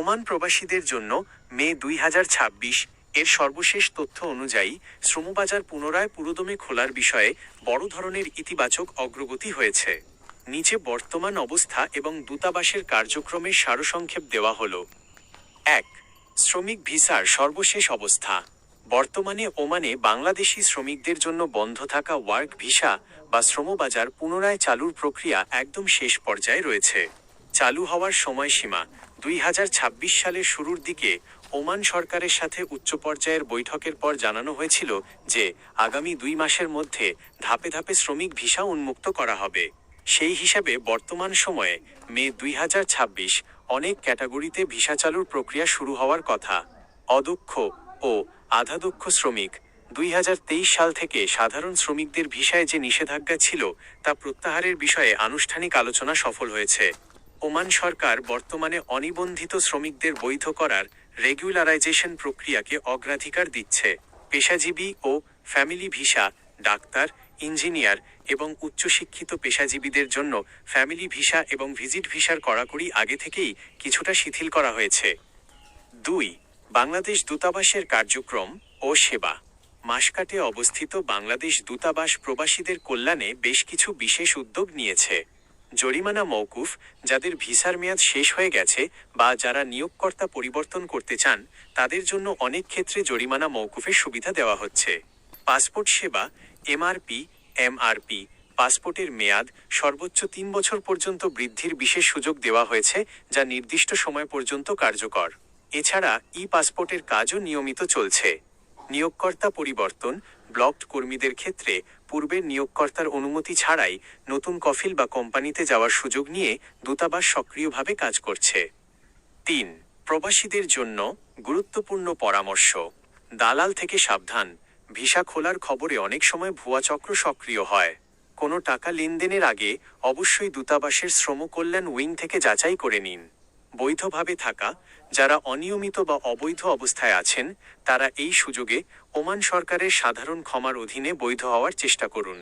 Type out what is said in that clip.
Oman প্রবাসীদের জন্য মে 2026 এর সর্বশেষ তথ্য অনুযায়ী শ্রমবাজার পুনরায় পুরোদমে খোলার বিষয়ে বড় ধরনের ইতিবাচক অগ্রগতি হয়েছে। নিচে বর্তমান অবস্থা এবং দূতাবাসের কার্যক্রমের সারসংক্ষেপ দেওয়া হলো। 1. শ্রমিক ভিসার সর্বশেষ অবস্থা। বর্তমানে ওমানে বাংলাদেশি শ্রমিকদের জন্য বন্ধ থাকা ওয়ার্ক ভিসা বা শ্রমবাজার পুনরায় চালুর প্রক্রিয়া একদম শেষ পর্যায়ে রয়েছে। চালু হওয়ার সময়সীমা 2026 সালের শুরুর দিকে ওমান সরকারের সাথে উচ্চ পর্যায়ের বৈঠকের পর জানানো হয়েছিল যে আগামী 2 মাসের মধ্যে ধাপে ধাপে শ্রমিক ভিসা উন্মুক্ত করা হবে। সেই হিসাবে বর্তমান সময়ে মে 2026 অনেক ক্যাটাগরিতে ভিসা চালুর প্রক্রিয়া শুরু হওয়ার কথা। অদক্ষ ও আধাদক্ষ শ্রমিক 2023 সাল থেকে সাধারণ শ্রমিকদের ভিসায় যে নিষেধাজ্ঞা ছিল তা প্রত্যাহারের বিষয়ে আনুষ্ঠানিক আলোচনা সফল হয়েছে। ওমান সরকার বর্তমানে অনিবন্ধিত শ্রমিকদের বৈধ করার রেগুলারাইজেশন প্রক্রিয়াকে অগ্রাধিকার দিচ্ছে। পেশাজীবী ও ফ্যামিলি ভিসা, ডাক্তার, ইঞ্জিনিয়ার এবং উচ্চশিক্ষিত পেশাজীবীদের জন্য ফ্যামিলি ভিসা এবং ভিজিট ভিসার কড়াকড়ি আগে থেকেই কিছুটা শিথিল করা হয়েছে। 2. বাংলাদেশ দূতাবাসের কার্যক্রম ও সেবা। মাসকাটে অবস্থিত বাংলাদেশ দূতাবাস প্রবাসীদের কল্যাণে বেশ কিছু বিশেষ উদ্যোগ নিয়েছে। জরিমানা মওকুফ, যাদের ভিসার মেয়াদ শেষ হয়ে গেছে বা যারা নিয়োগকর্তা পরিবর্তন করতে চান তাদের জন্য অনেক ক্ষেত্রে জরিমানা মওকুফের সুবিধা দেওয়া হচ্ছে। পাসপোর্ট সেবা, এমআরপি পাসপোর্টের মেয়াদ সর্বোচ্চ 3 বছর পর্যন্ত বৃদ্ধির বিশেষ সুযোগ দেওয়া হয়েছে, যা নির্দিষ্ট সময় পর্যন্ত কার্যকর। এছাড়া পাসপোর্টের কাজও নিয়মিত চলছে। নিয়োগকর্তা পরিবর্তন, ব্লকড কর্মীদের ক্ষেত্রে পূর্বের নিয়োগকর্তার অনুমতি ছাড়াই নতুন কফিল বা কোম্পানিতে যাওয়ার সুযোগ নিয়ে দূতাবাস সক্রিয়ভাবে কাজ করছে। 3. প্রবাসীদের জন্য গুরুত্বপূর্ণ পরামর্শ। দালাল থেকে সাবধান। ভিসা খোলার খবরে অনেক সময় ভুয়া চক্র সক্রিয় হয়। কোনো টাকা লেনদেনের আগে অবশ্যই দূতাবাসের শ্রম কল্যাণ উইং থেকে যাচাই করে নিন। বৈধভাবে থাকা, যারা অনিয়মিত বা অবৈধ অবস্থায় আছেন তারা এই সুযোগে ওমান সরকারের সাধারণ ক্ষমার অধীনে বৈধ হওয়ার চেষ্টা করুন।